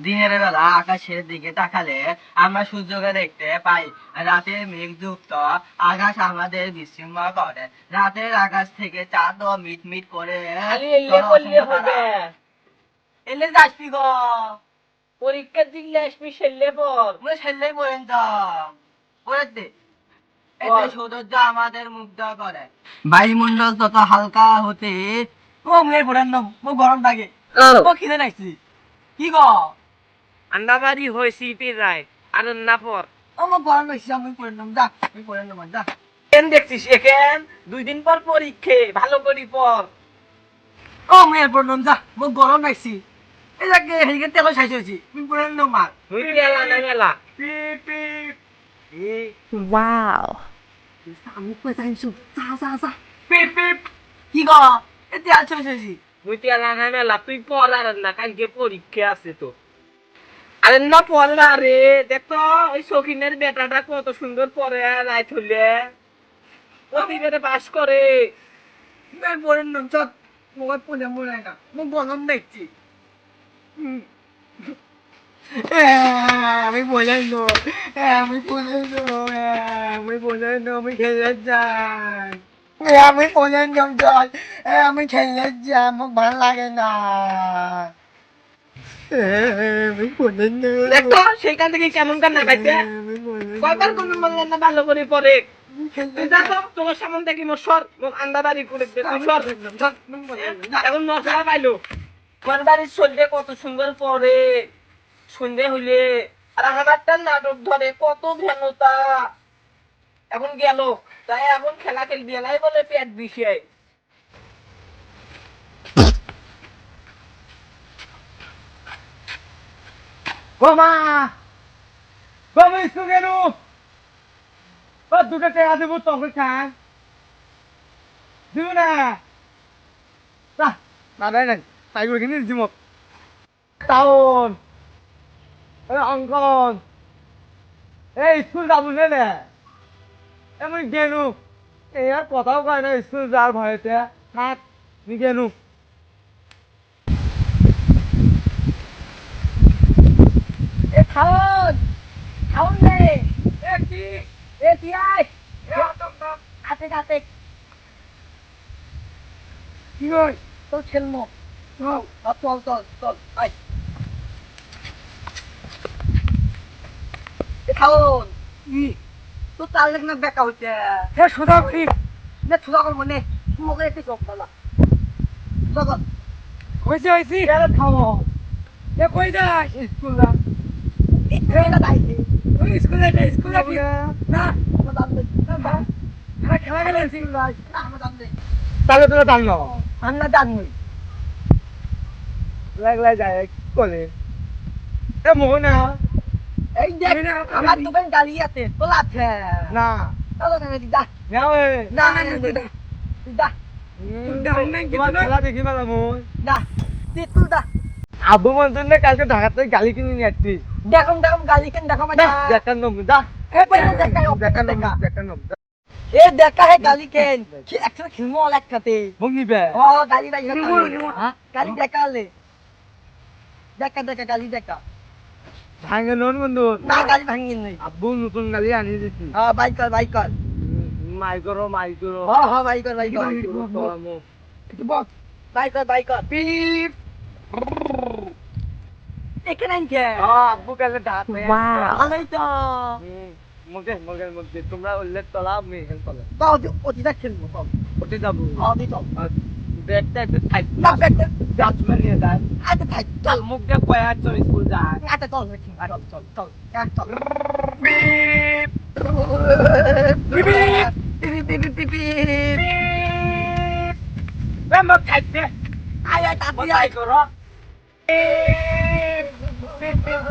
দিনের বেলা আকাশের দিকে তাকালে আমরা সূর্যকে দেখতে পাই। রাতের মেঘযুক্ত আকাশ আমাদের বিস্ময় করে। রাতের আকাশ থেকে চাঁদও মিটমিট করে। খালি এলে করলে হবে। এলে যাসবি গো, পরীক্ষার দিলে আসবি সেললে পর। মুই ছেলেই বলেন তো বলে দে। এতে সৌন্দর্য আমাদের মুগ্ধ করে। বায়ুমণ্ডল তত হালকা হতে ও মেয়ের পড়েন না, ও গরম লাগে, ও খিদে নাইছি। কি গো? আন্দাবাড়ি হয়েছি প্রায় আর না পর। আমার গরম লাগছে, আমি পড়ে নাম যা, আমি পড়ে নাম যা। কেন দেখছিস এখান 2 দিন পর পরীক্ষা ভালো করি পর। ও মেয়ের পড়ে নাম যা, মোক গরম লাগছি। এই যাকে হেরিকে তেল খাইছি হয়েছি, তুমি পড়ে নাম মার। তুই পেলা না মেলা। পিপ পিপ। Wow. আমি কই যাইছো, যা যা যা। পিপ পিপ। কি গো? এতে আছো হয়েছি। তুই পেলা না মেলা, তুই পর আর না, কালকে পরীক্ষা আছে তো। আরে না পড়লা রে, দেখতো ওই শৌখিনের বেটাটা কত সুন্দর পড়ে রাইত হইলে প্রতিবারে পাস করে। মেয়ের পড়ে নাম চল, মোক পড়ে মরে না, মোক গরম দেখছি। আমি বলে নো, আমি বলে নো, আমি বলে নো, আমি খেলে যাই। আমি বলে নাম চল, আমি খেলে যাই, মোক ভাল লাগে না। আমি বলে নো। দেখতো সেখান থেকে কেমন কান্না পাইছে। কয়বার কোন বললেন না ভালো করে পড়ে। তুই যা তো, তোমার সামনে দেখি মোর সর, মোর আন্দাবাড়ি করে দে তুই সর। এখন নশা পাইলো। তোমার বাড়ির চললে কত সুন্দর পড়ে সন্ধে হইলে। আর আমারটা নাটক ধরে কত ভেনতা। এখন গেল, তাই এখন খেলা খেলবি নাই বলে পেট বিষয়। বোমা, বোমা স্কুল কেন? ও দুটো টাকা দেবো তখন খান। দিব না। না না না, তাই করে কিনে দিচ্ছি মোক। টাউন, অঙ্কন, এই স্কুল যাবো না। এমন কেন? এই আর কথাও কয় না স্কুল যাওয়ার ভয়েতে। থাক, নি কেন? এ খাওন, খাওন রে। এ কি? এ কি আয়? হাতে হাতে। কি কই? তোর খেলমো। চল, চল চল চল, আয়। এ খাওন। কি? তোর তার লেগে না বেকা হইছে। হে সোজা করি। না সোজা করবো নে। মুখে একটু চোখ ফেলা। চল চল। হয়েছে হয়েছে। এরে খাও। এ কই যাস? স্কুল যা। স্কুলে যাইছি। তুই স্কুলে যাই, স্কুলে কি? না, আমার দাম নেই। না, খেলা গেলে স্কুল যাই। না, আমার দাম নেই। তাহলে তোরা দাম নাও। আমরা দাম নেই। লাগলা যায় কোলে। এ মোহনা। এই দেখ, আমার দোকান গাড়ি আছে, তোর আছে। না। চলো না দিদা। না ওই। না না দিদা। দিদা। দাম নেই কিন্তু খেলা দেখি মালা মোহন। না। তুই দা। আব্বু মন্তন না কালকে ঢাকা থেকে গালি কিনে নিয়ে আসছি। দেখুন দেখুন গালি কিনে দেখো মানে। দেখার নম দা। এ পয়সা দেখার নম। এ দেখা হে গালি কেন? কি একটা খেলমো একসাথে। ভঙ্গিবে। ও গালি ভাই। হ্যাঁ? গালি দেখালে। দেখা দেখা গালি দেখা। ভাঙে নন বন্ধু। না গালি ভাঙিন নাই। আব্বু নতুন গালি আনি দিছি। হ্যাঁ বাইক কর বাইক কর। মাই করো মাই করো। হ্যাঁ হ্যাঁ বাইক কর বাইক কর। একটু বস। বাইক কর বাইক কর। পিপ। এখানে আনছে। হ্যাঁ আব্বু কাছে ঢাক। Wow. ভালোই তো। মগের মধ্যে তোমরা উল্লেখ তলা আমি এখানে তলা। তাও ওটিটা খেলবো তাও। ওটি যাবো। ওটি তো। ব্যাগটা একটু সাইড না ব্যাগটা গাছ মারিয়ে দেয়। আচ্ছা থাক চল। চল মুখ দিয়ে কয়া চল স্কুল যায়। আচ্ছা চল দেখি। চল চল চল। এক চল। বিপ পিপ পিপ পিপ পিপ পিপ। মুখ খাইতে আয় আয় তাড়াতাড়ি তাই আয়। করো। পিপ পিপ পিপ।